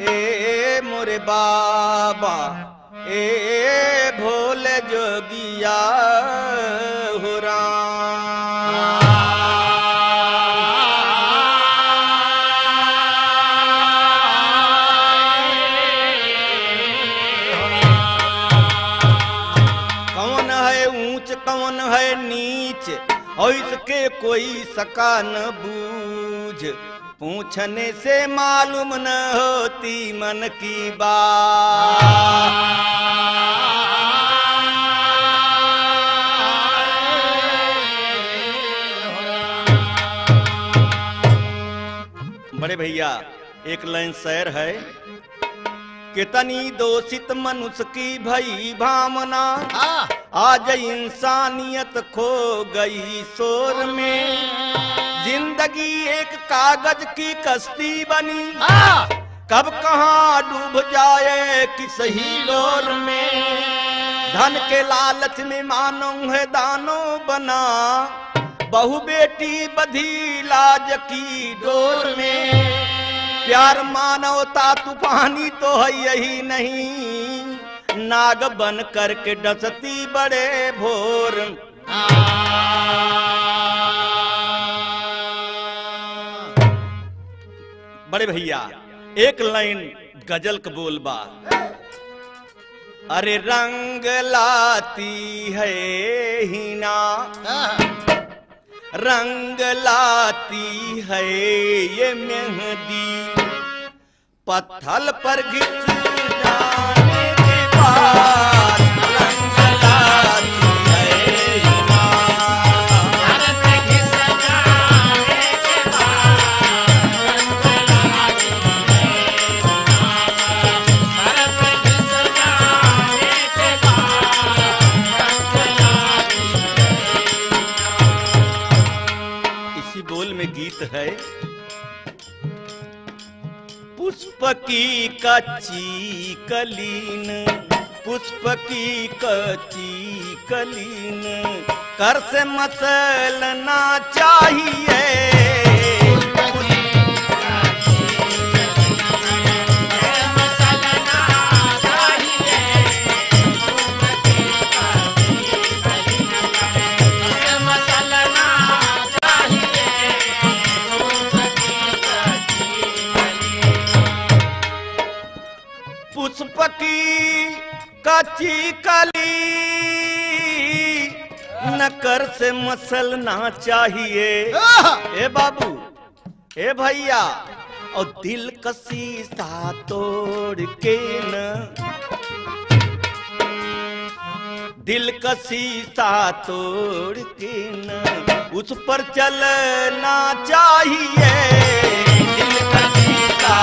ए मोरे बाबा ए भोले जोगिया हो राम। कौन है ऊंच कौन है नीच और इसके कोई सका न बूझ, पूछने से मालूम न होती मन की बात। बड़े भैया एक लाइन शेर है, कितनी दोषित मनुष्य की भई भावना, आज इंसानियत खो गई शोर में, जिंदगी एक कागज की कश्ती बनी, कब कहाँ डूब जाए किस ही डोर में, धन के लालच में मानो है दानो बना, बहु बेटी बधी लाज की डोर में, प्यार मानवता तूफानी तो है यही नहीं, नाग बन करके डसती बड़े भोर। बड़े भैया एक लाइन गजल का बोल बा, अरे रंग लाती है हीना, रंग लाती है ये मेहंदी, पत्थर पर घिस जाने के बाद रंग लाती है हीना, घिस जाने के बाद बोल में गीत है, पुष्प की कच्ची कलीन, पुष्प की कच्ची कलीन, कर से मसलना चाहिए, पुष्प की कच्ची कली न कर से मसलना चाहिए, ए बाबू ए भैया, और दिल का शीशा तोड़ के न, दिल का शीशा तोड़ के न उस पर चलना चाहिए, दिल का शीशा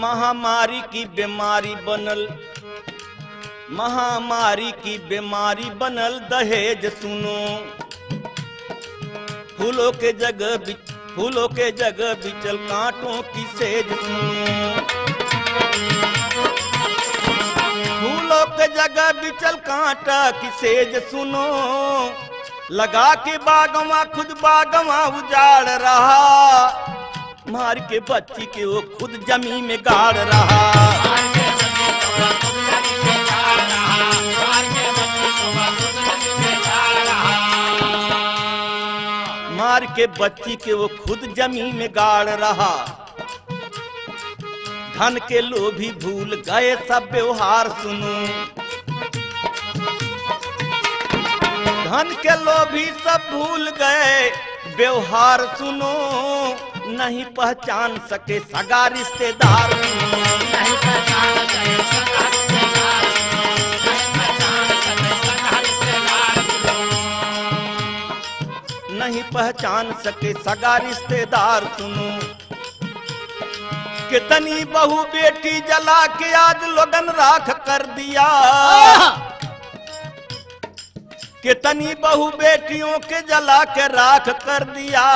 महामारी की बीमारी बनल, महामारी की बीमारी बनल दहेज सुनो, फूलों के जगह फूलों के जगह बिचल कांटों की सेज सुनो, फूलों के जगह बिचल कांटा की सेज सुनो, लगा के बागवा खुद बागवा उजाड़ रहा, मार के बच्ची के वो खुद जमीन में गाड़ रहा, मार के बच्ची के वो खुद जमीन में गाड़ रहा, धन के लोभी भूल गए सब व्यवहार सुनो, धन के लोभी सब भूल गए व्यवहार सुनो, नहीं पहचान सके सगा रिश्तेदार, नहीं पहचान सके सगा रिश्तेदार, नहीं पहचान सके सगा रिश्तेदार सुनो, कितनी बहू बेटी जला के आज लोगन राख कर दिया, कितनी बहू बेटियों के जला के राख कर दिया,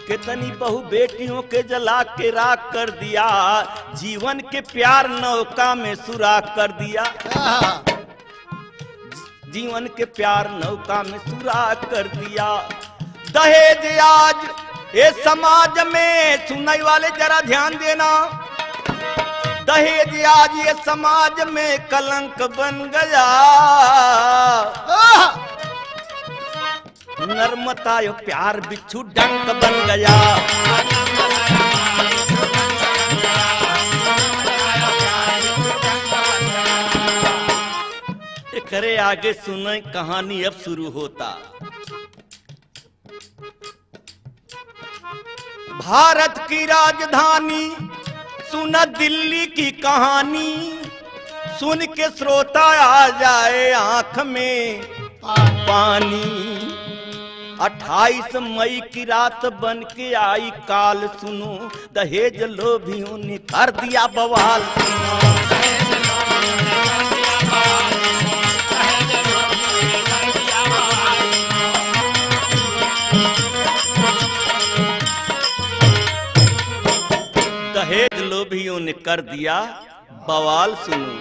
कितनी बहु बेटियों के जला के राख कर दिया, जीवन के प्यार नौका में सुराख कर दिया, जीवन के प्यार नौका में सुराख कर दिया। दहेज आज ये समाज में, सुनने वाले जरा ध्यान देना, दहेज आज ये समाज में कलंक बन गया। नर्मता यो प्यार बिच्छू डंक बन गया। करे आगे सुने कहानी अब शुरू होता। भारत की राजधानी सुना दिल्ली की कहानी, सुन के श्रोता आ जाए आंख में पानी। 28 मई की रात बन के आई काल, सुनो दहेज लोभियों ने कर दिया बवाल। दहेज लोभियों ने कर दिया बवाल, सुनो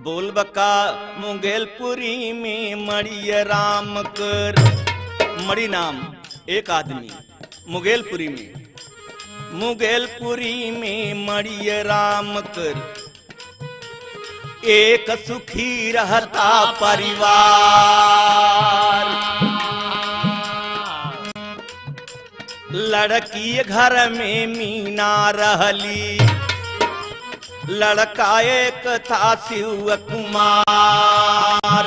बोल बका। मुगलपुरी में मणि राम कर, मणि नाम एक आदमी मुगलपुरी में मणि राम कर, एक सुखी रहता परिवार। लड़की घर में मीना रहली, लड़का एक था शिव कुमार।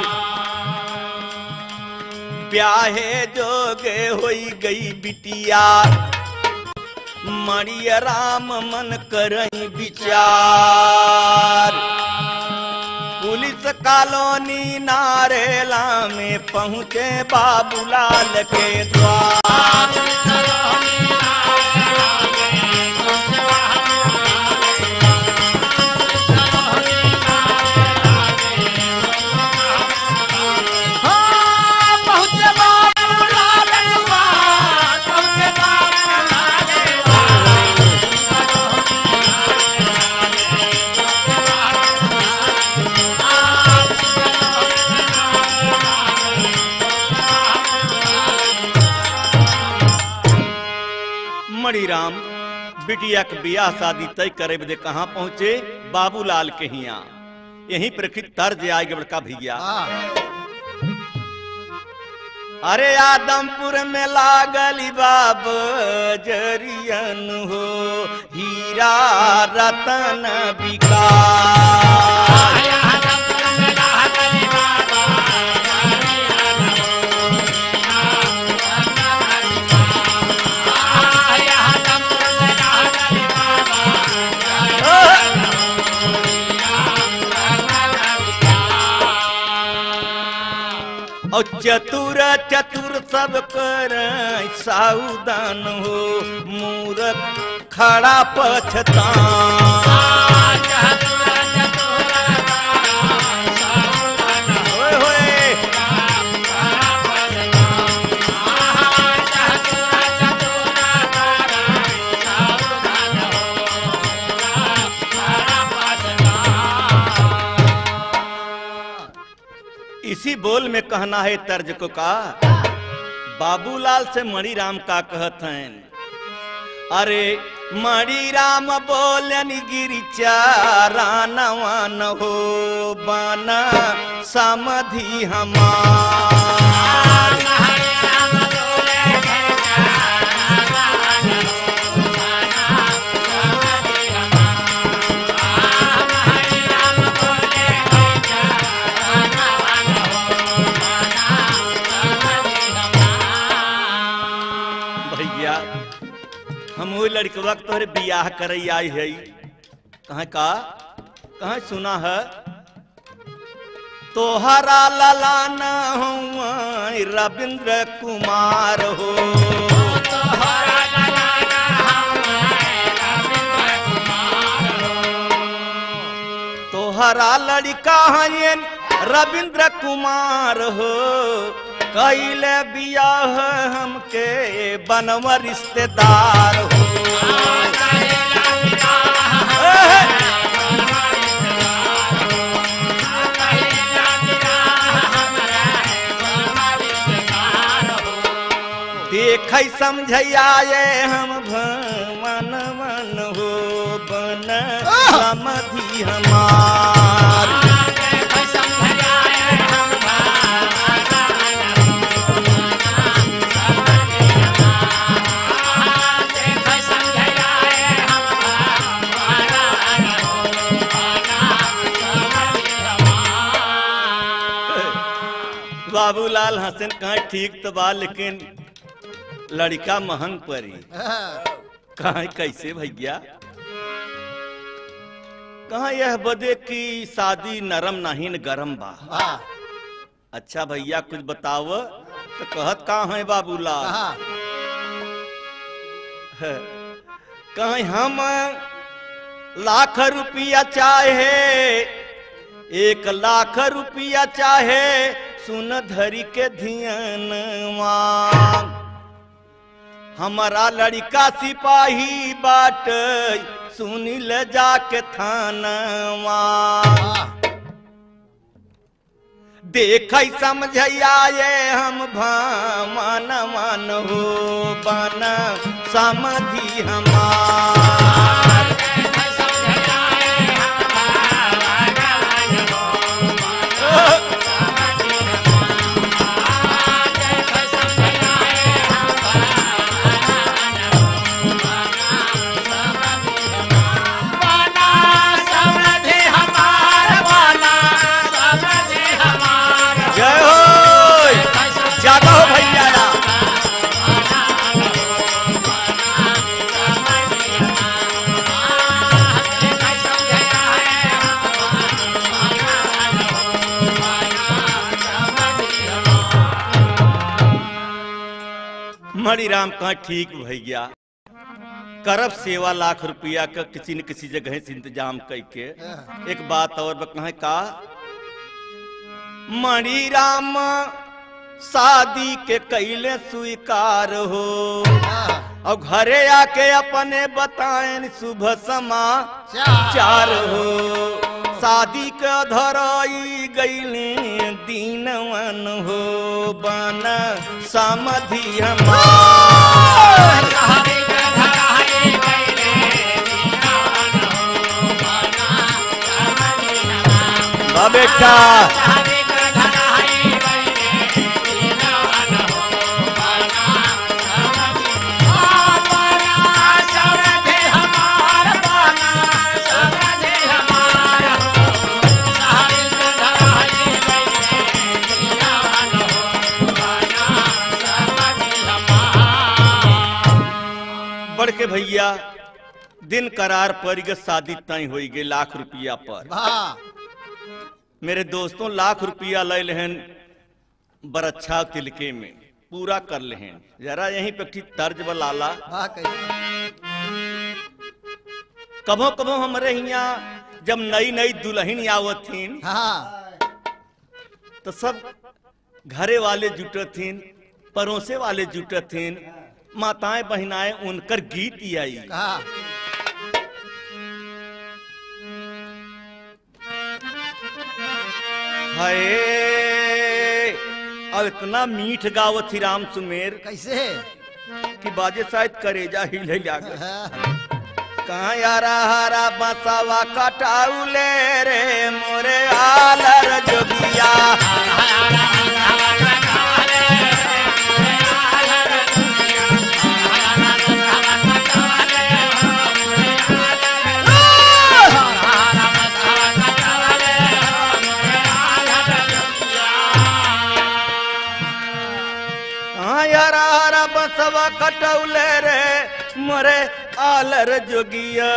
ब्याहे जोगे होई गई बिटिया, मणि राम मन करई विचार। पुलिस कॉलोनी नारेला में पहुंचे बाबूलाल के द्वार। मणिराम बिटिया के बियाह शादी तय करे बदे कहाँ पहुंचे? बाबूलाल के हिया। यहीं प्रकृत तर्ज आगे बड़का भैया। अरे आदमपुर में लागली बाब जरियन हो, हीरा रतन विकास। और चतुर चतुर सब कर सावधान हो, मूर्ख खड़ा पछतान। इसी बोल में कहना है तर्ज को का, बाबूलाल से मणिराम का कहत हैं। अरे मणिराम बोलन गिरिचारा नवान हो, बना समधि हमार। हम वो लड़के वक्त तोहरे बियाह करई आई है, कहाँ का कहाँ सुना है? तोहरा ललाना हुआ रविंद्र कुमार हो, तोहरा ललाना हुआ रविंद्र कुमार हो। तोहरा लड़का है रविंद्र कुमार हो, कैले बियाह हमके बनवा रिश्तेदार हो। देख समझैया हम भवन मन हो बन समधि हमार। बाबूलाल हसन कहाँ ठीक तो बा लेकिन लड़का महंग पड़ी। कहाँ कैसे भैया कहाँ यह बदे की शादी नरम नहीं न गरम बा। अच्छा भैया कुछ बताव तो कहत कहाँ है बाबूलाल। कहाँ हम लाख रुपया चाहे 1 लाख रुपया चाहे सुन धरी के ध्यान मांग। हमारा लड़का सिपाही बाट सुनी ले जाके थानवा। देख समझैया हम भवन मन हो बन समधि हमार। मणिराम कहाँ ठीक भैया करब सेवा लाख रुपया का किसी न किसी जगह से इंतजाम करके। एक बात और कहा का मणिराम शादी के कैले स्वीकार हो और घरे आके अपने बताएं शुभ समाचार हो। शादी के धराई गईले दीनवन हो बन समधि हमार। बेटा बढ़ के भैया दिन करार पर शादी तय हो गई लाख रुपया पर। मेरे दोस्तों लाख रुपया ले लेहन बरच्छा तिलके में पूरा कर लेहन। जरा यहीं पे ठीक तर्ज बलाला। कभो कभो हमारे यहाँ जब नई नई दुल्हन आवथिन तो सब घरे वाले जुटथिन पड़ोसे वाले जुटथिन माताएं बहनाएं उनकर गीत आई। हाय अब इतना मीठ गावत थी राम सुमेर कैसे कि बाजे शायद करेजा हिले जागे। कहाँ यारा हरा बसावा कटाउले रे मोरे आलर जोगिया। बसवा कटौले रे मोरे आलर जोगिया।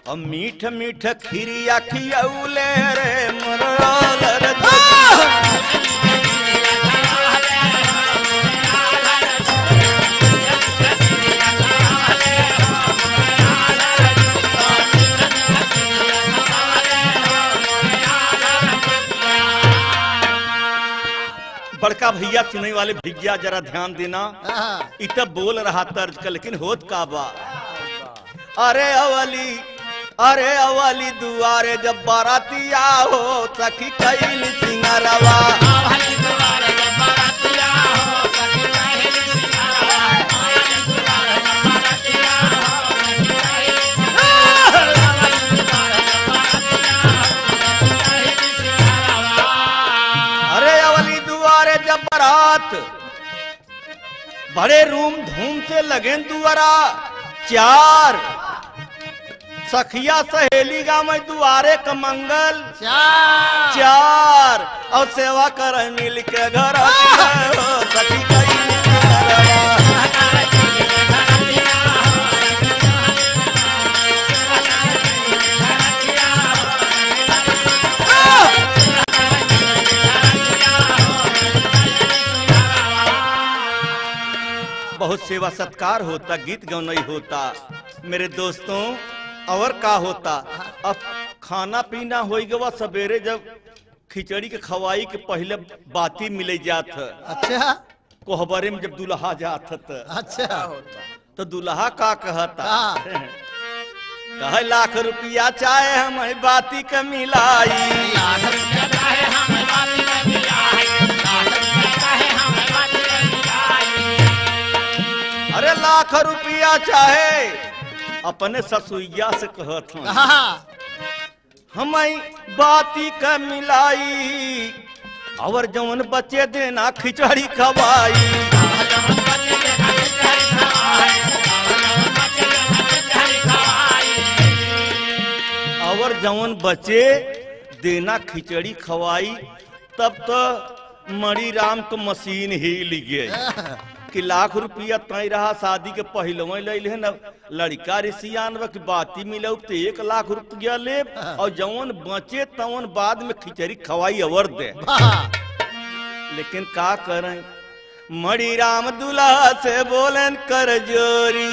और मीठ मीठ खीरिया खियौले रे मोरे आलर जोगिया। बड़का भैया सुनने वाले भैया जरा ध्यान देना। इतना बोल रहा तर्ज का, लेकिन होत का बा। अरे अवली दुआरे जब बारातिया हो सखी कैल सिंगरवा। अरे अवली दुआरे जब बारात बड़े रूम धूम से लगे दुआरा, चार सखिया सहेली गा में दुआरे का मंगल चार और सेवा कर मिल के घर सखी बहुत सेवा सत्कार होता, गीत गौनई होता। मेरे दोस्तों और का होता, अब खाना पीना हो गवा सवेरे जब खिचड़ी के खवाई के पहले बाती मिले जात। अच्छा कोहबरे में जब दुल्हा जात। अच्छा तो दुल्हा का कहता कहे लाख रुपया चाहे हम बाती के मिलाई। अरे लाख रुपया चाहे अपने ससुइया से कहत हम बाती का मिलाई और जवन बच्चे देना खिचड़ी खवाई। और जवन बच्चे देना खिचड़ी खवाई। तब तो मणि राम को मशीन हिल गई कि लाख रुपया तय रहा शादी के पहलवा ले न लड़का रिसियान की बाती मिलो तो 1 लाख रुपया ले और जवन बचे तवन बाद में खिचड़ी खवाई अवर दे। लेकिन का करें मणि राम दुल्हा से बोलन कर जोरी।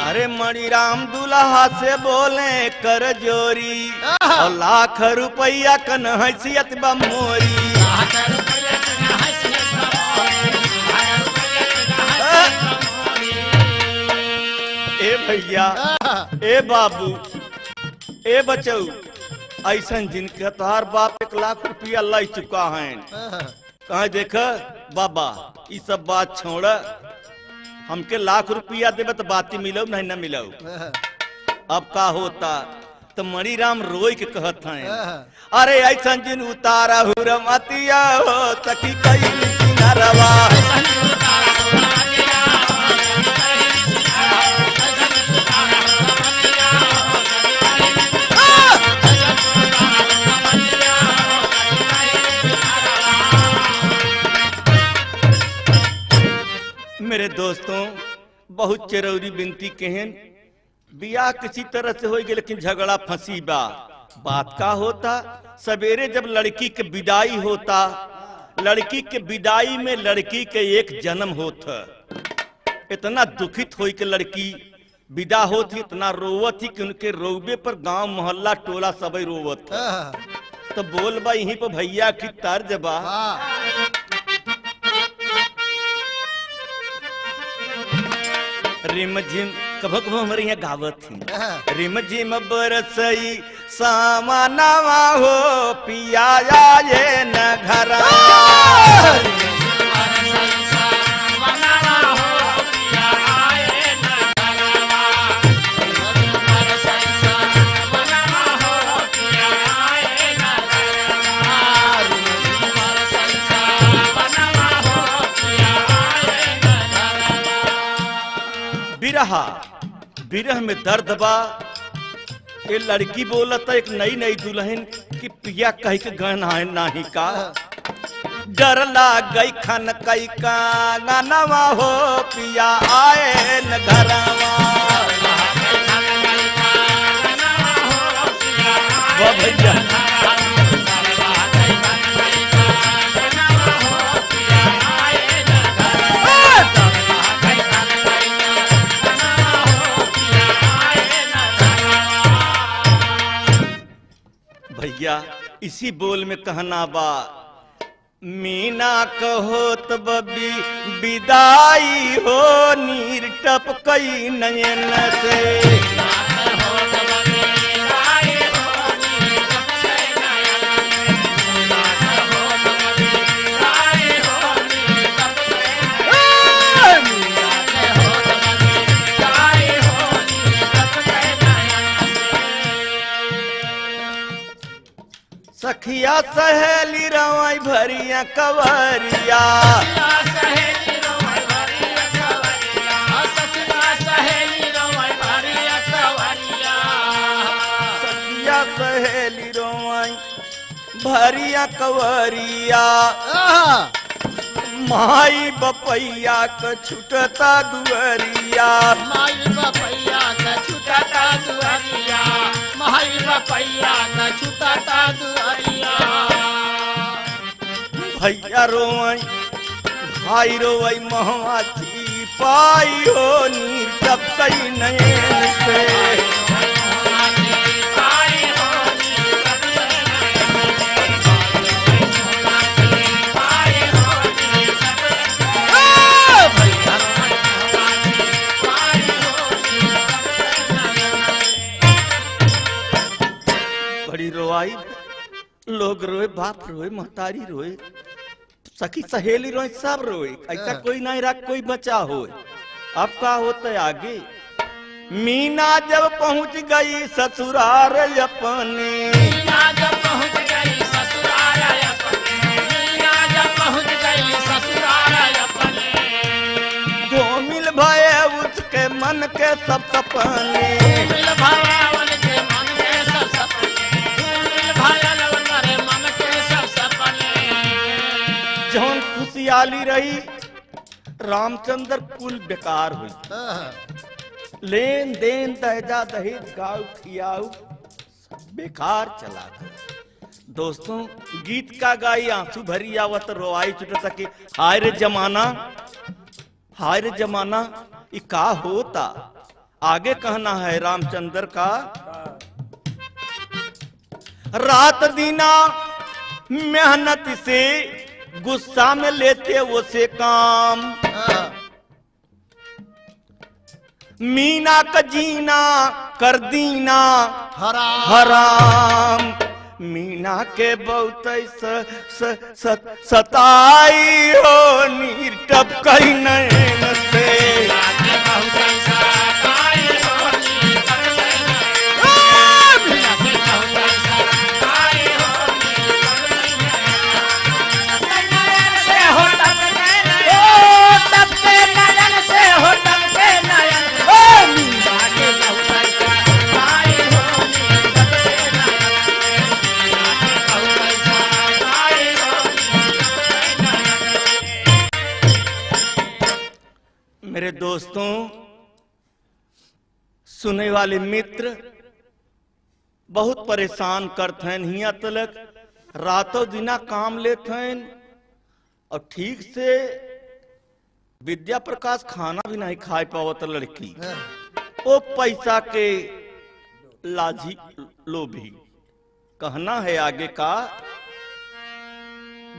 अरे मणि राम दुल्हा से बोले कर जोरी और लाख रुपया कन हैसियत बमोरी। ए भैया ए बाबू ए बचऊ ऐसा जिनके तोहार बाप 1 लाख रुपया ला चुका है। कहा देख बाबा ये सब बात छोड़, हमके लाख रुपया देवे तो बाती मिलो नहीं न मिलो। अब का होता तो मणि राम रोई के कहत हैं अरे ऐसा जिन उतारा हुरमतिया हो सखी कई नरवा। मेरे दोस्तों बहुत चिरौरी बिनती कहन बियाह किसी तरह से हो गए, लेकिन झगड़ा फंसी बा। बात का होता सवेरे जब लड़की के विदाई होता, लड़की के विदाई में लड़की के एक जन्म होता। इतना दुखित हो के लड़की विदा होती, इतना रोवत थी कि उनके रोबे पर गांव मोहल्ला टोला सबई रोवत। तो बोल बा यहीं पर भैया की तर्ज बा। रिम झिम कभो कभो हमारे यहाँ गावत थी। रिम झिम बरसई सामानवा हो पिया ये न घर। बिरहा बिरह में दर्द बा। ये लड़की बोलता एक नई नई दुल्हन की पिया कह के गहना है नाही का। डर लाग गई खन कई का गानवा हो पिया आए न घरवा। वो भैया इसी बोल में कहना बा, मीना कहोत बबी विदाई हो, नीर टपकई नयन से। सखिया सहेली रवाई भरिया कवरिया, सखिया सहेली रवाई भरिया कवरिया, माई बपैया क छुटता दुअरिया, माई बपैया का छुटता दुआरिया, माई बपैया का छुटता दुआरिया। भैया रोई भाई रोई महवा पाई हो, नीर टपकई नयन से। बड़ी रोई, लोग रोए, बाप रोए, महतारी रोए, सखी सहेली रोए, सब रोए, ऐसा कोई नहीं रहा कोई बचा हो। अब का होता है आगे, मीना जब पहुंच गई ससुराल अपने, मीना जब पहुंच गई ससुराल अपने, मीना जब पहुंच गई ससुराल अपने, धूमिल भये उसके मन के सब सपने, धूमिल भये उनके मन के सब सपने, धूमिल भये उनके मन के सब सपने। जौन खुशहाली रही रामचंद्र कुल बेकार हुई, लेन देन दहेजा दहेज गाँव खियाऊ बेकार चला गया। दोस्तों गीत का गाई आंसू भरी आवत रोआई छुट सके, हाय रे जमाना, हाय रे जमाना, ये का होता। आगे कहना है रामचंद्र का, रात दीना मेहनत से गुस्सा में लेते वो से काम, मीना का जीना कर दीना हराम, मीना के बहुत सताई हो, नीर टपकई नयन से। मेरे दोस्तों, सुने वाले मित्र बहुत परेशान करते हैं, हिया तलक रातों दिना काम लेते हैं और ठीक से विद्या प्रकाश खाना भी नहीं खा पावत लड़की, वो पैसा के लाजी लोभी। कहना है आगे का,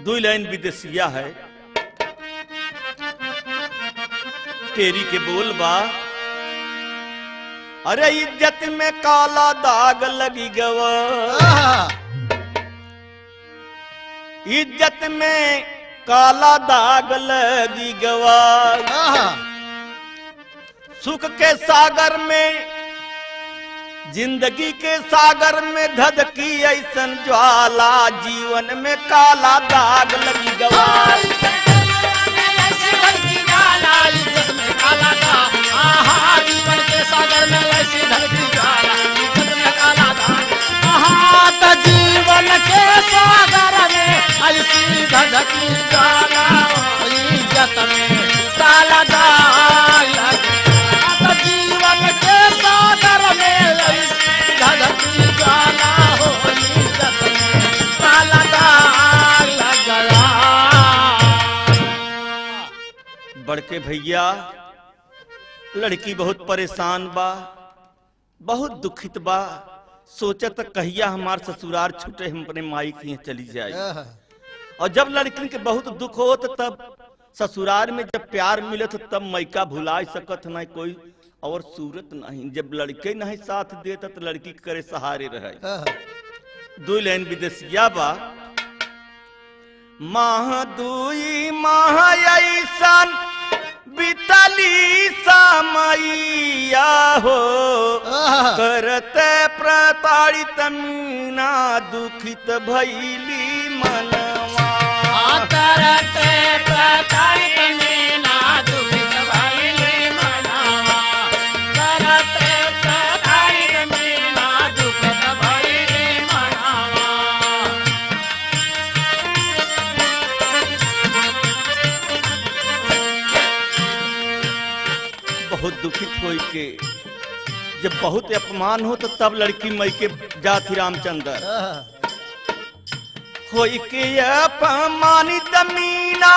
दो लाइन विदेशिया है, तेरी के बोल बा, अरे इज्जत में काला दाग लगी गवा, इज्जत में काला दाग लगी गवा, सुख के सागर में जिंदगी के सागर में धधकी ऐसन ज्वाला, जीवन में काला दाग लगी गवा। जीवन के सागर में ऐसी धरती ज्वाला, जीवन में काला दाग, जीवन के सागर में ऐसी धरती ज्वाला, इज्जत में काला दाग, जीवन के सागर में ऐसी धरती ज्वाला, इज्जत में काला दाग लग गया। बड़के भैया, लड़की बहुत परेशान बा, बहुत दुखित बा, सोचत कहिया हमार ससुराल छूटे हम अपने माई के यहाँ चली जाए। और जब लड़की के बहुत दुख हो तो तब ससुराल में जब प्यार मिले तो तब मैका भुला सकत नहीं कोई और सूरत नहीं। जब लड़के नहीं साथ देता तो लड़की करे सहारे रहे। दो लाइन विदेशिया बा माह दुई माह ऐसन बितली समैया हो करते प्रताड़ित मीना दुखित भैली मनवा। करते प्रताड़ित मीना दुखित भैली मनवा। करते प्रताड़ित मीना दुखित भैली मनवा। बहुत दुखित हो के जब बहुत अपमान हो तो तब लड़की मई के जाति रामचंद्र हो के अपमानित मीना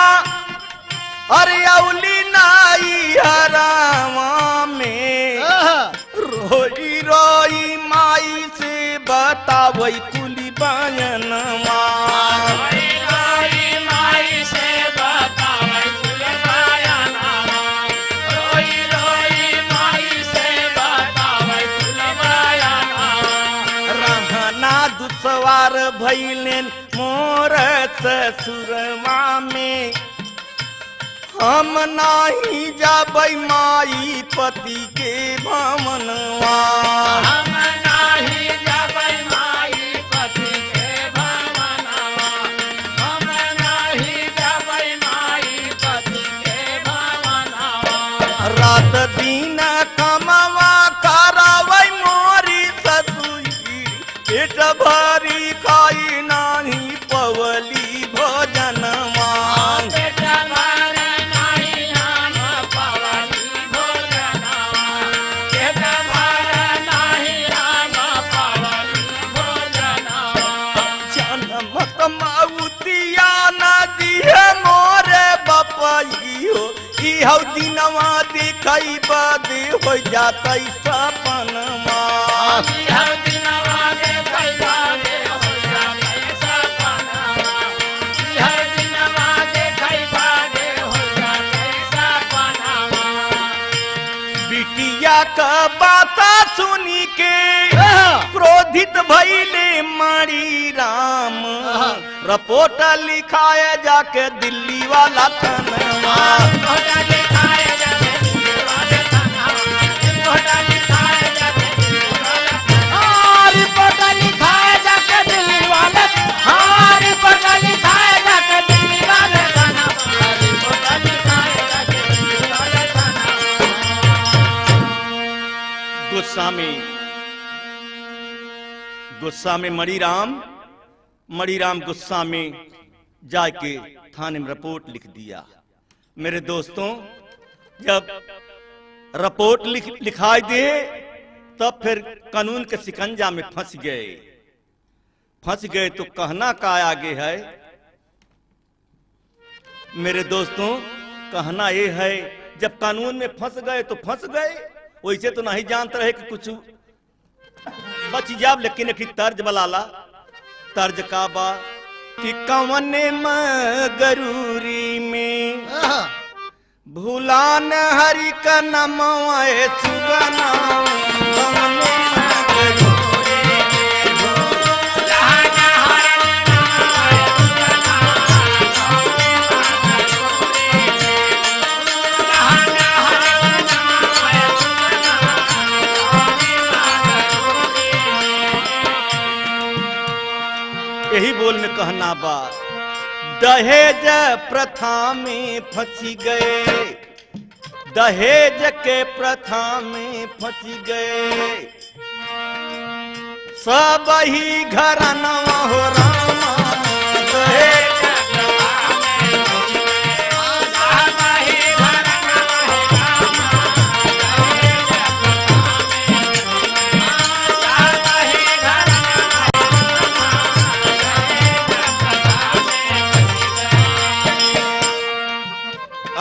अरे औली नाई हरावा में रोई रोई माई से बतावई कुली बयनवा। दुसवार भैलेन मोर ससुरवा में हम नाही जाबै माई पति के भवनवा। हम नाही जाबै माई पति के भवनवा। हम नाही जाबै माई पति के भवनवा। रात दिन कमवा करावै मोरी ससुई पेट भरी खाई नाही पवली भोजनवा। पेट भरी नाही हम पवली भोजनवा। पेट भरी नाही हम पवली भोजनवा। जनमत माउतिया नदी है मोरे बपई हो इहौ दिनवा देखई बदे हो जातै सपनमा। इहौ दिनवा देखई बदे हो जातै सपनमा। इहौ दिनवा देखई बदे हो जातै सपनमा। बिटिया का बात सुनी के क्रोधित भइले मणि राम रिपोर्ट लिखाए जाके दिल्ली वाला थाना। गुस्सा में मणिराम गुस्सा में जाके थाने में रिपोर्ट लिख दिया। मेरे दोस्तों जब रिपोर्ट लिखाई दे तब फिर कानून के शिकंजा में फंस गए तो कहना का आगे है। मेरे दोस्तों कहना ये है जब कानून में फंस गए तो फंस गए, वैसे तो नहीं जानते रहे कि कुछ बच जाब, लेकिन एक तर्ज बलाला। तर्ज का बा कि कवने मगरूरी में भूलान हरि का नमवा सुगना। कवने मगरूरी यही बोल में कहना बा दहेज प्रथा में फंसी गए। दहेज के प्रथा में फंसी गए सब ही घरनवा हो रामा। दहेज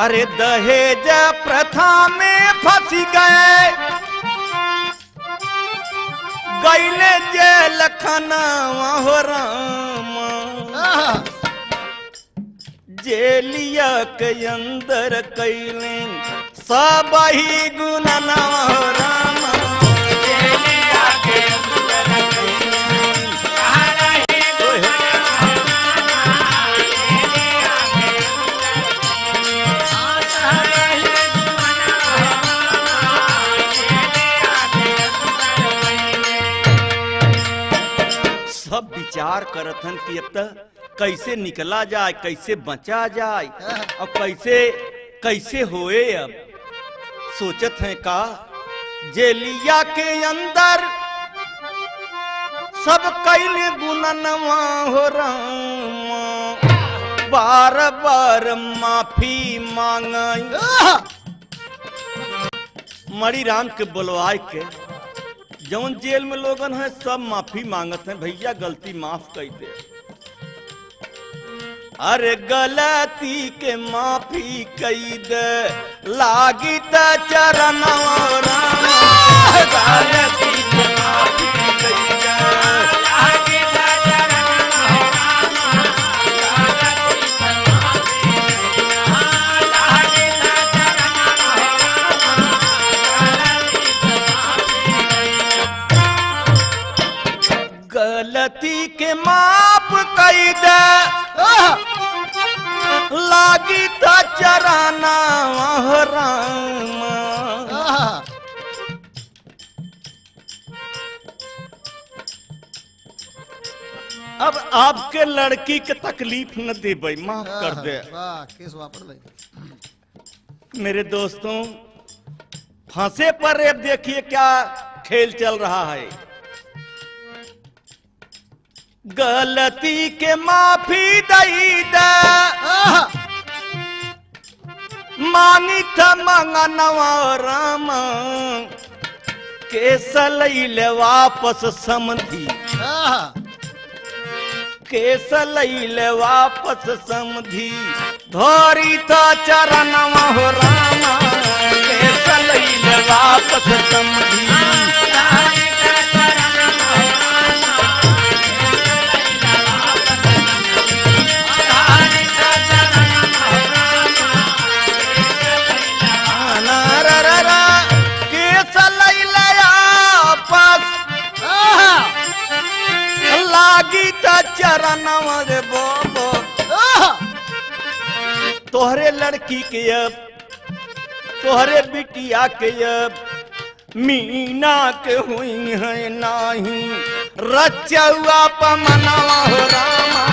अरे दहेज प्रथा में फंस गए। गईले जेल खानावा हो रामा जेलिया के अंदर कैले सब ही गुनावा हो रामा जेलिया के अंदर सब विचार करत हन कि अब तक कैसे निकला जाए, कैसे बचा जाए और कैसे कैसे होए। अब सोचत हैं का जेलिया के अंदर सब कैले गुननवा हो रामा बार बार माफी मांगई मणि राम के बुलवाए के जौन जेल में लोगन है सब माफी मांगत हैं भैया गलती माफ कर दे। अरे गलती के माफी कई दे लागी त चरणवा रामा गलती के माफी कई दे लागी त चरणवा रामा गलती के माफी लागी त चरणवा रामा गलती के माफ कई दे लागी ता चराना रामा अब आपके लड़की के तकलीफ न दे भाई माफ कर दे। केस वापस ले। मेरे दोस्तों फांसे पर अब देखिए क्या खेल चल रहा है। गलती के माफी दई दे मांगी था मंगनवा रामा केस लैले वापस समधी केस लैले वापस समधी धोरी था चरणवा हो रामा केस लैले वापस समधी चरणवा रे बाबा तोहरे लड़की के अब तोहरे बिटिया के अब मीना के हुई है नाही रचुआ पमनवा हो रामा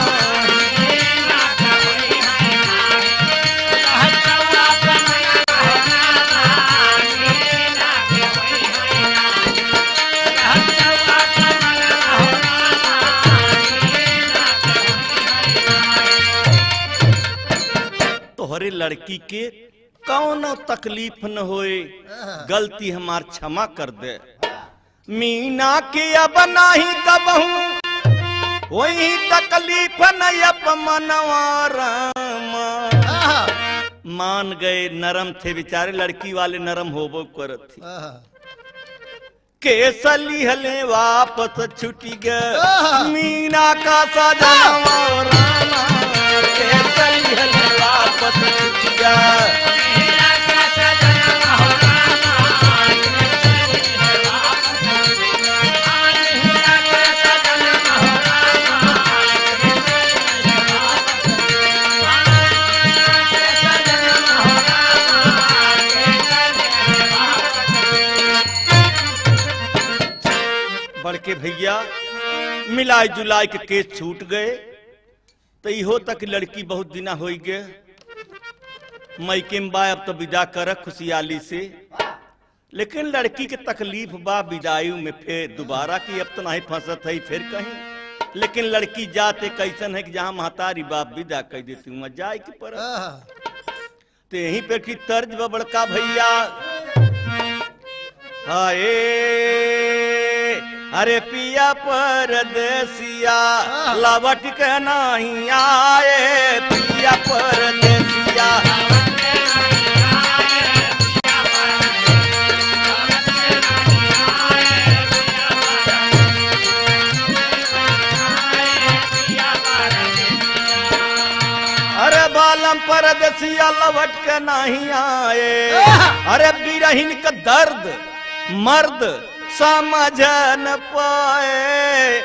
तोहरे लड़की के कौन तकलीफ न होए गलती हमार क्षमा कर दे। मीना के अब नहीं कबहू वही तकलीफ न अपमनवा रामा मान गए नरम थे बेचारे लड़की वाले नरम होबो करत थी केस लिहले वापस छुटी गए मीना का सजनवा रामा केस लिहले वापस छुटी गए बड़के भैया मिलाई जुलाई के केस छूट गए तो इहो तक लड़की बहुत दिना हो गए मैके बा अब तो विदा कर खुशियाली से लेकिन लड़की के तकलीफ बा विदाई में फिर दोबारा की अब तो नहीं फंसत है फिर कहीं लेकिन लड़की जाते कैसन है कि जहां महतारी बाप विदा कह देती हूँ जाए की पर तो यहीं पे की तर्ज बड़का भैया हाय अरे पिया परदेसिया लवट के नहीं आए पिया परदेसिया बालम परदेसिया लौट के नहीं आए। अरे बिरहिन का दर्द मर्द समझ न पाए,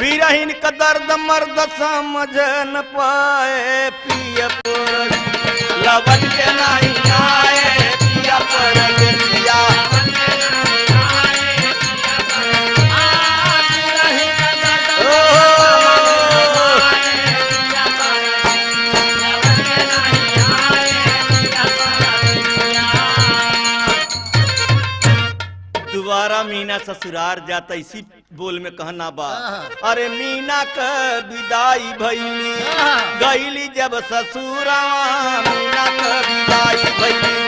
बिरहिन का दर्द मर्द समझ न पाए। पिया पर लौट के नहीं आए, पिया परदेसिया दोबारा मीना ससुरार जाता इसी बोल में कहना बा। अरे मीना का विदाई भैली गईली जब ससुरा, मीना का विदाई भैली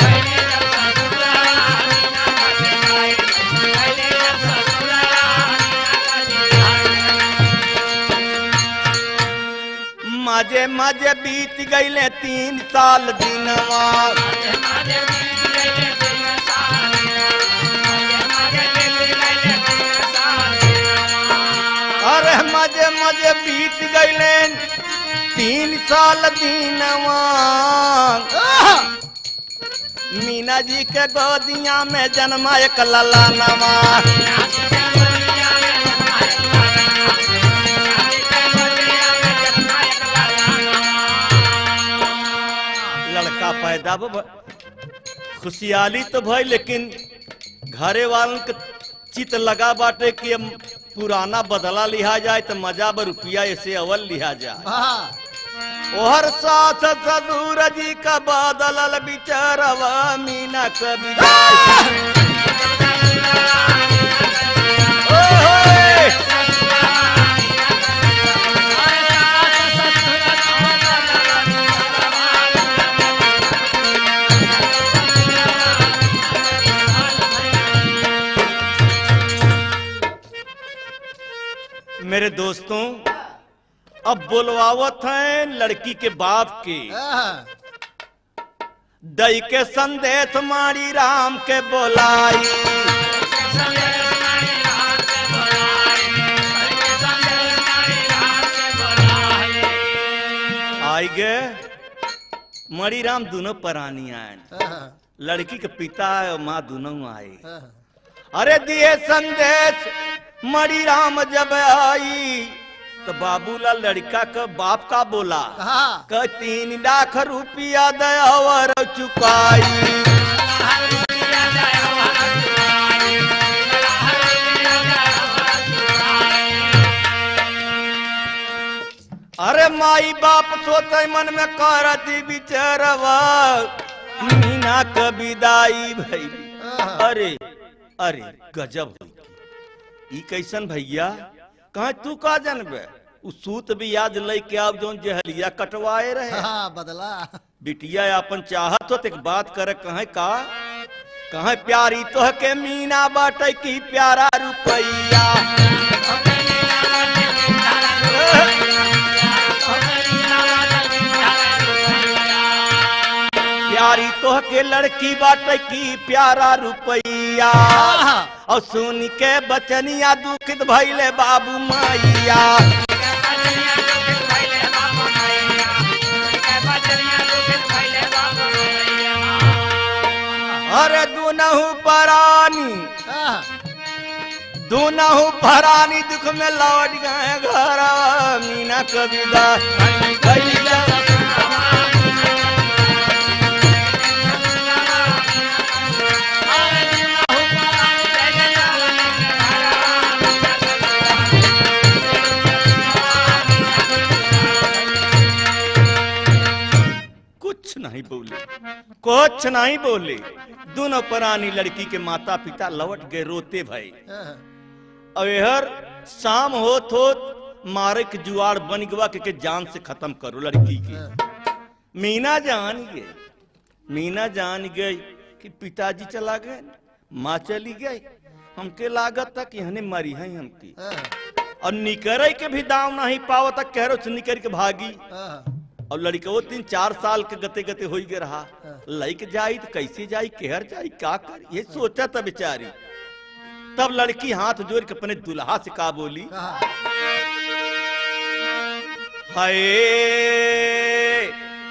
माजे माजे बीत गईले 3 साल दिनवा। अरे मजे मजे बीत गईले 3 साल दिनवा। मीना जी के गोदिया में जन्मा एक लला नवा। लड़का पैदा खुशहाली तो भई, लेकिन घरे वालन के चित लगा बाटे कि पुराना बदला लिहा जाए तो मजा ब रुपया ऐसे अवल लिहा जाए। ओहर साथ ससुर जी का बदलल बिचारवा, मीना का विदाई। मेरे दोस्तों, अब बोलवावत हैं लड़की के बाप के। दई के संदेश मारी राम के बोलाई। आई गे मरी राम दोनों परानी आए, लड़की के पिता और माँ दोनों आए। अरे दिए संदेश मरी राम जब आई तो बाबूलाल लड़का का बाप का बोला क 3 लाख रुपया दयावर चुकाई। अरे माई बाप सोते मन में करती बिचारवा, मीना का विदाई भई। अरे अरे गजब ई कैसन भैया, कहाँ तू का जानबे? उ सूत भी याद लेके आव जोन जहलिया कटवाए रहे। बदला बिटिया अपन चाहत हो एक बात करे, कहे प्यारी तो के मीना बाटे की प्यारा रुपैया। प्यारी तो के लड़की बाटे की प्यारा रुपैया। और सुन के बचनिया दुखित भइले बाबू मैया। अरे दोनों परानी दुख में लौट गए घर, मीना का विदाई। कुछ नहीं बोले। दोनों परानी लड़की के माता पिता लौट गए रोते भई। अवेहर शाम होत मारे के जुआर बन गवा के जान से खत्म करो लड़की की। मीना जान गई कि पिताजी चला गए, माँ चली गई। हमके लागत था कि हने मरी है हमकी, और निकरे के भी दाम नहीं पावत कह रहे निकर के भागी। और लड़का वो 3-4 साल के गते गते हो गए रहा। लड़क जाई तो कैसे जाई, केहर जाई, क्या कर, ये सोचा था बेचारी। तब लड़की हाथ जोड़ के अपने दुल्हा से का बोली, हाय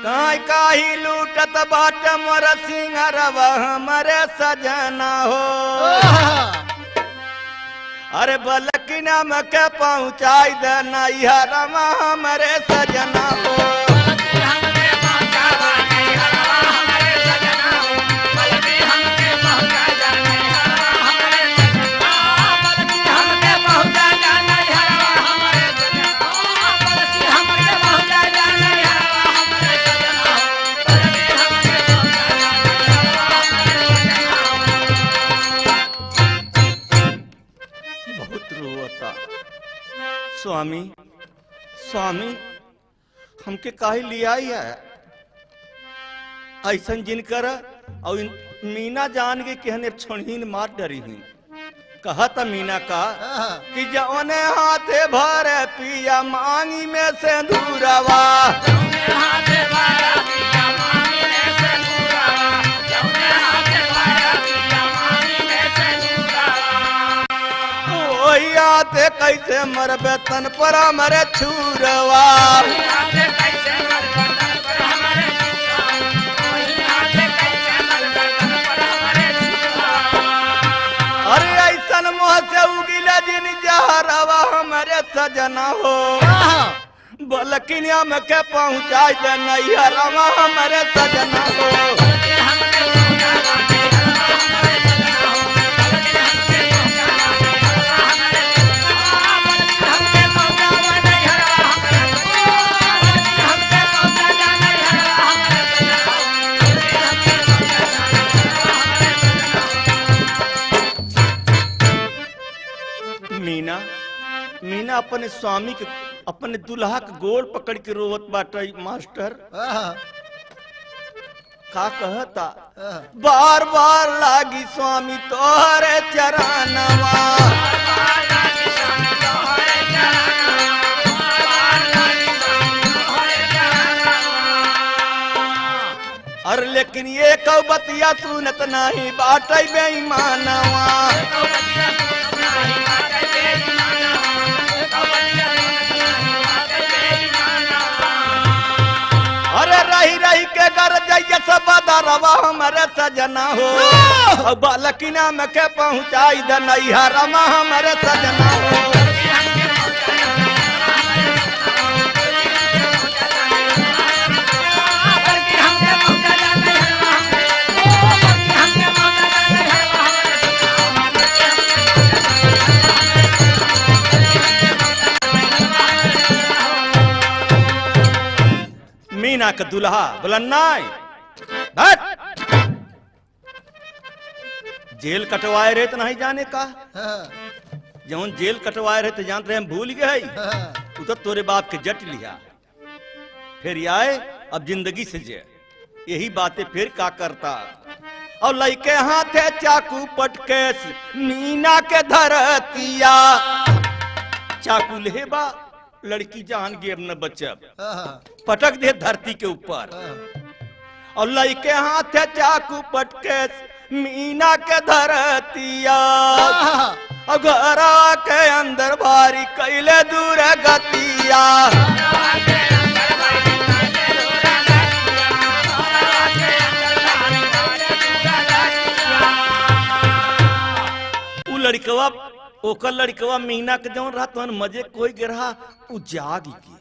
काई काही लूटत बाट मोर सिंहरवा हमरे सजना हो। अरे बलकिना में के पहुँचाई दे नैहरवा हमरे सजना हो। स्वामी स्वामी हमके काहे लिया है ऐसा जिनकर और मीना जान के कहने छोड़ीन मार डरी हुई। कहा था मीना का कि जौने हाथे भरे पिया मांगी में से दूरवा। आते कैसे मरबे तन पर मरे छुरवा। अरे ऐसन मुँह से उगिला जिन जहरवा हमारे सजना हो। बलकिनिया में के पहुँचाई दे नैहरवा हमारे सजना हो। मीना अपने स्वामी के अपने दुल्हा के गोड़ पकड़ के रोवत बाटा मास्टर। का कहता बार बार लागी स्वामी तोहरे चरणवा। अरे लेकिन ये कौबतिया सुनत नहीं बाटे बेईमानवा। अरे रही रही के घर जाइए सब बदरवा हमारे सजना हो। बालकिना में के पहुँचाई दे नैहरवा हमारे सजना हो। मीना का दुल्हा बोला नहीं जेल कटवाए रहे तो नहीं जाने का। जब जेल कटवाए रहे तो जानते रहे हम भूल गए। तू तो तोरे बाप के जट लिया फिर आए अब जिंदगी से जे यही बातें फिर का करता। और लइके हाथे चाकू पटके मीना के धरतिया। चाकू लेबा लड़की जान गे न बच्चा पटक दे धरती के ऊपर। और लइके हाथे चाकू पटके मीना के धरतिया। घरा के अंदर भारी कैले दूर गतिया। उ लड़कवा ओकर लड़कवा मीना के जौन रहा तो मजे कोई गिरहा उ जाग के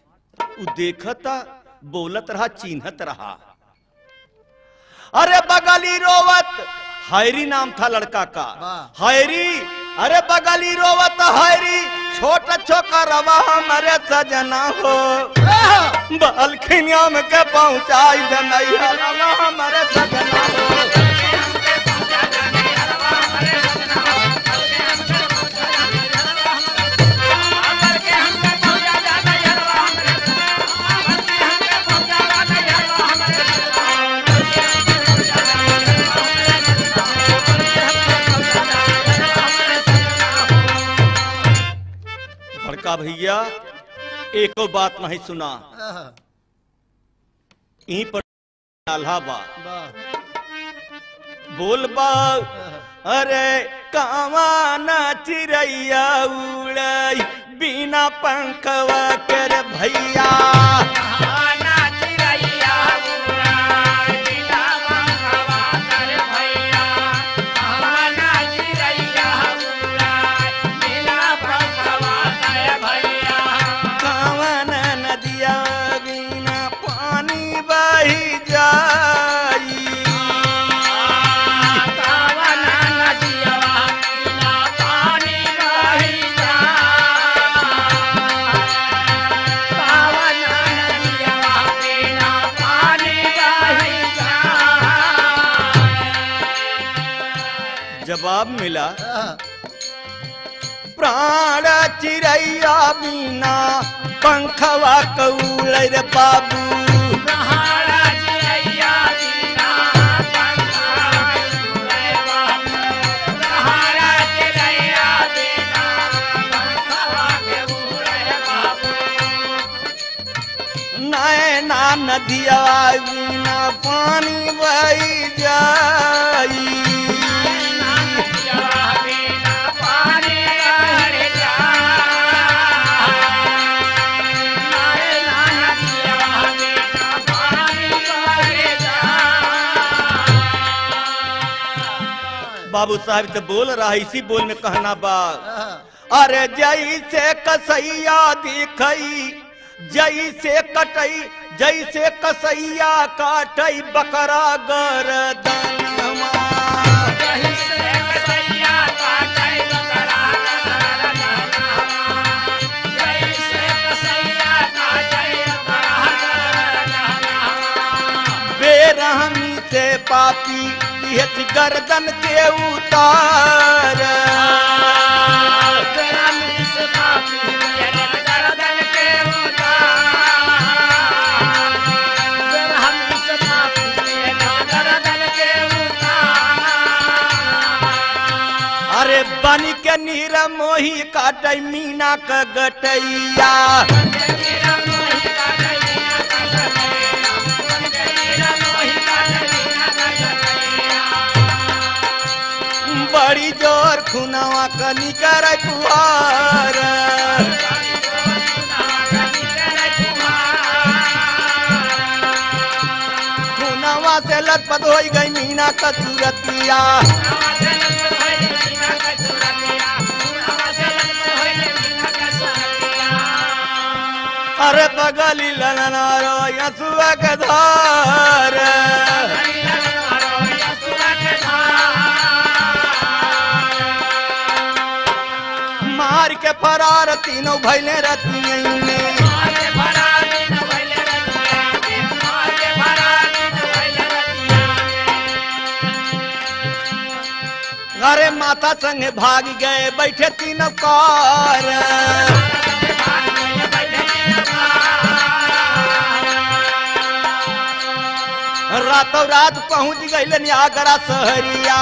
उ देखता बोलत रहा चिन्हत रहा। अरे बगली रोवत हैरी नाम था लड़का का हैरी। अरे बगली रोवत हैरी छोटा छोकरवा हमारे सजना हो। बलखिनिया में के पहुँचाई दे नैहरवा हमारे सजना हो। भैया एक बात नहीं सुना यहीं पर बोलबा। अरे कावाना चिड़ैया उड़ई बिना पंखवा कर भैया। चिड़ैया जवाब मिला, प्राण चिड़ैया बिना पंखवा कौल रे बाबू। नैना नदिया बिना पानी बही जाई, बाबू साहब तो बोल रहा है, इसी बोल में कहना बा, अरे जैसे कसैया दिखई जैसे कटई, जैसे कसैया काटई बकरा गर्दनमा। बेरहमी से पापी गर्दन के उतार, अरे बन के नीर मोही काटै मीना क गटैया, बड़ी जोर खुनावा कनी करे पुहार, खुनावा से लथपथ हो गई मीना का सूरतिया, अरे बगली ललनारो यसुआ के धार, मार के फरार तीनों भैले रतिये में, अरे माता संग भाग गए बैठे तीनों कार, रातों रात पहुंच गई आगरा शहरिया,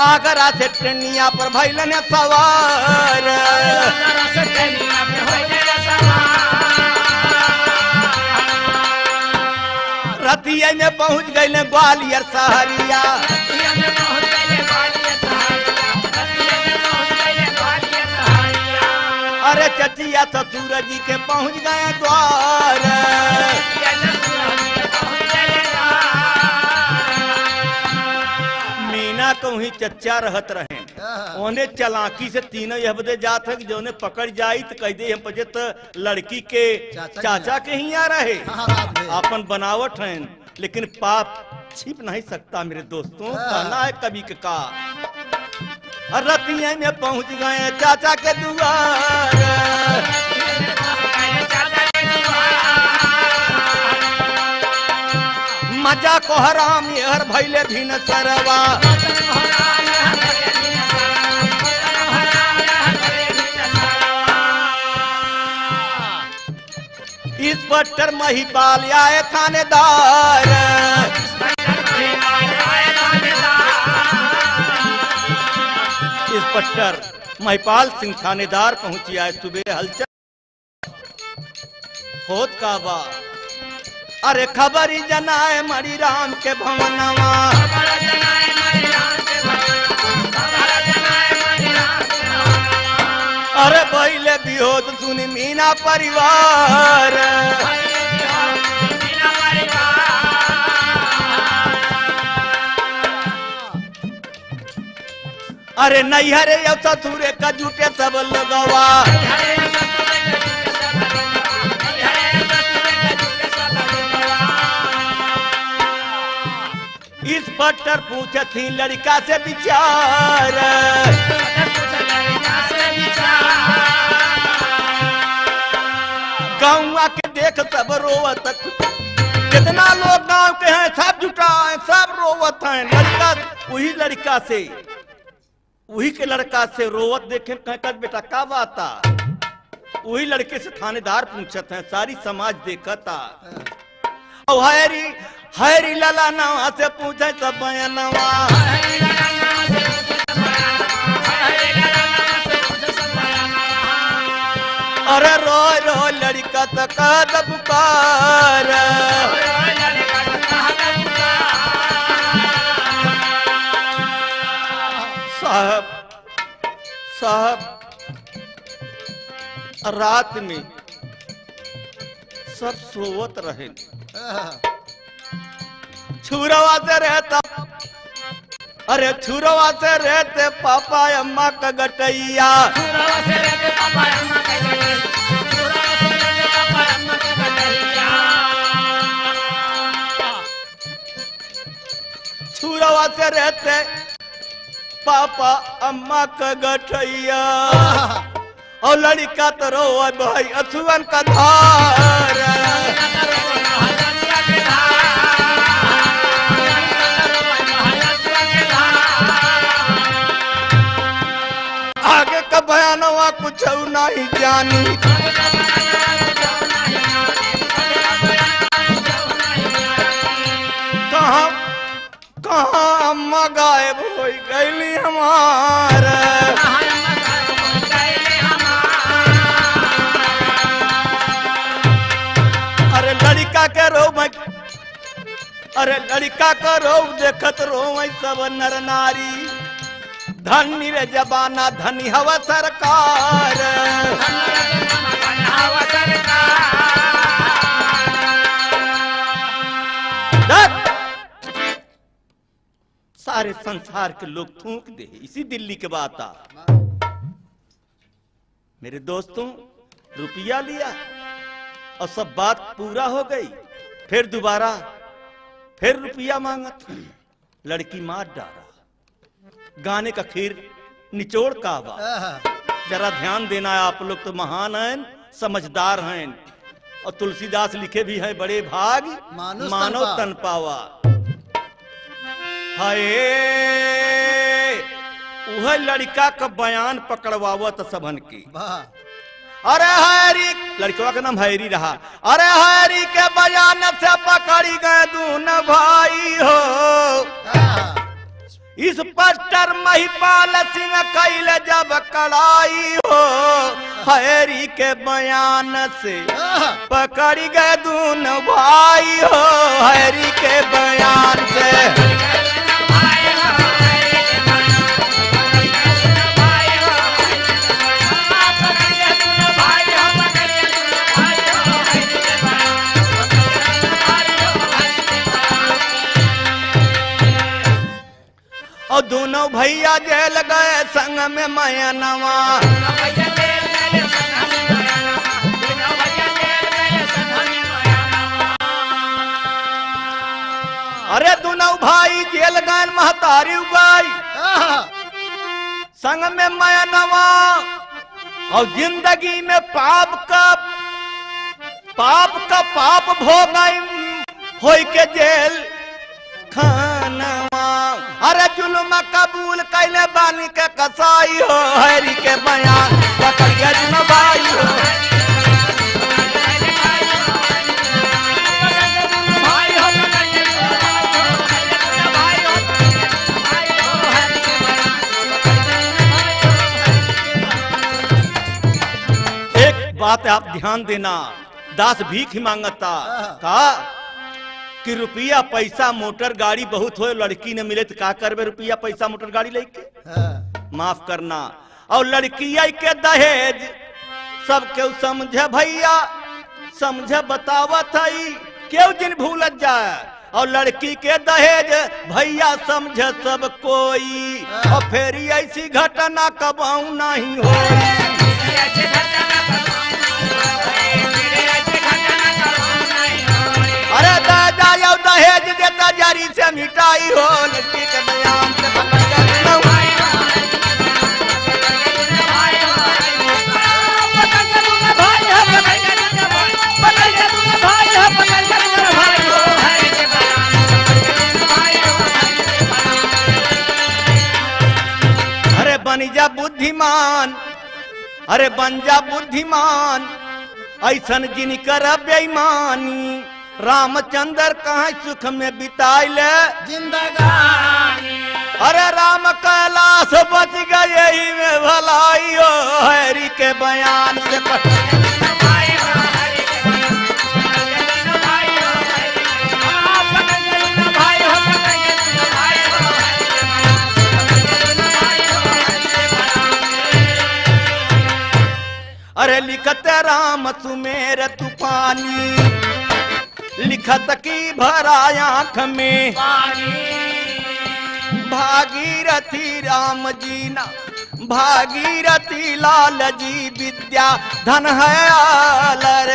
आगरा से ट्रेनिया पर भैलन सवार, रतिया में पहुंच गए ग्वालियर शहरिया, अरे चचिया ससुर जी के पहुंच गए द्वार, मीना को ही चच्चा रहत रहे, ओने चलाकी से तीनों यह बदे जात है कि जो पकड़ जाई तो कह दे हम पजे तो लड़की के चाचा के ही आ रहे, अपन बनावट है, लेकिन पाप छिप नहीं सकता मेरे दोस्तों, कहना है कभी का। रतिया में पहुंच गए चाचा के दुआर, मजा को हराम हर भैले भिन सरवा, इंस्पेक्टर महिपाल आए थानेदार, इंस्पेक्टर महिपाल सिंह थानेदार पहुंची आए सुबह हलचल होत का बा, अरे खबरी जनाए मणि राम के भवनवा, अरे पहले बिहोत सुनी मीना परिवार, अरे नैहरे ससुरे का जुटे सब लगवा, इंस्पेक्टर पूछे थी लड़का से विचार, गौवा के देख सब रोवत जितना लोग गांव के हैं सब जुटा है, सब रोवत हैं। लड़का वही लड़का से, वही के लड़का से रोवत देखे, कहकर बेटा का बाता। वही लड़के से थानेदार पूछत हैं, सारी समाज देखता। और हैरी लाला नवा से पूछे सब बयानवा। अरे रोय रोय लड़का तक पुकार। साहब साहब रात में सब सोवत रहे, छुरवा से रहता। अरे छुरवा से रहते पापा अम्मा का गटैया। छुरवा से रहते पापा अम्मा का गठैया। और लड़का तो रो भाई अछुअन का धार। आगे का बयानवा कुछ नहीं जानी। कहाँ कहाँ अम्मा गायब हो गई हमारा। लड़का के रो, अरे लड़का का रो देखत रो सब नर नारी। धनी रे जबाना धनी हवा सरकार। सारे संसार के लोग थूक दे, इसी दिल्ली के बात आ। मेरे दोस्तों रुपया लिया और सब बात पूरा हो गई, फिर दोबारा फिर रुपया मांगत। लड़की मार डाला। गाने का खीर निचोड़ का बा। जरा ध्यान देना है, आप लोग तो महान हैं, समझदार हैं। और तुलसीदास लिखे भी है, बड़े भाग मानव तन पावा। हाय वह लड़का का बयान पकड़वावत सबन की। अरे हैरी, लड़कवा का नाम हैरी रहा। अरे हैरी के बयान से पकड़ी गए दून भाई हो। इस पस्टर महिपाल सिंह कैल जब कड़ाई हो। हैरी के बयान से पकड़ी गए दून भाई हो। हैरी के बयान से और दोनों भैया जेल गए संग में मयनवा। अरे दोनों भाई जेल गए महतारी उगाई संग में मयनवा। और जिंदगी में पाप पाप भोगाई होई के जेल खानवा। अरे जुल्म कबूल कैले बानी के कसाई हो। हैरी के बयान पकड़ के जुल्म भाई हो। एक बात आप ध्यान देना, दास भीख मांगता का कि रुपया पैसा मोटर गाड़ी बहुत हो, लड़की ने मिले तो का करबे रुपया पैसा मोटर गाड़ी लेके। माफ करना। और लड़की के दहेज सब क्यों समझे भैया, समझे बतावत है क्यों जिन भूलत जाए। और लड़की के दहेज भैया समझे सब कोई। और फिर ऐसी घटना कबाऊ नहीं हो। अरे दादा यो दहेज देता जारी से मिटाई हो। लड़की के बयान से पकड़ के भाई अरे बन जा बुद्धिमान ऐसन जिनकर बेईमानी रामचंद्र कहाँ सुख में बिताइल जिंदगानी। अरे राम कैलाश बच गए यही में भलाई हो हरि के बयान से अरे लिखत राम सुमेर तूफानी लिखत की भरा आंख में भागीरथी राम जी ना भागीरथी लाल जी विद्या धन है आलर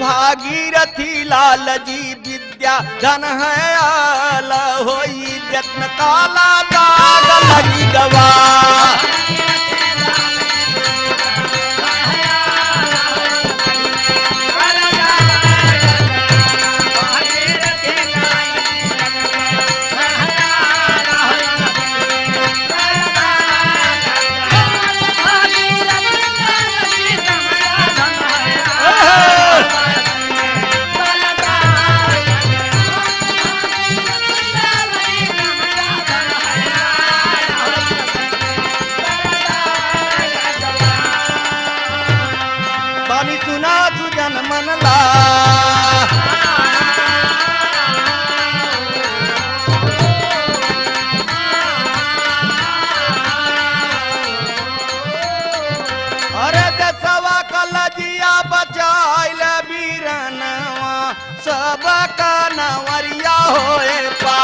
भागीरथी लाल जी विद्या धन है आल होई जत्न काला दाग लगी गवा सब का नवरिया होए पा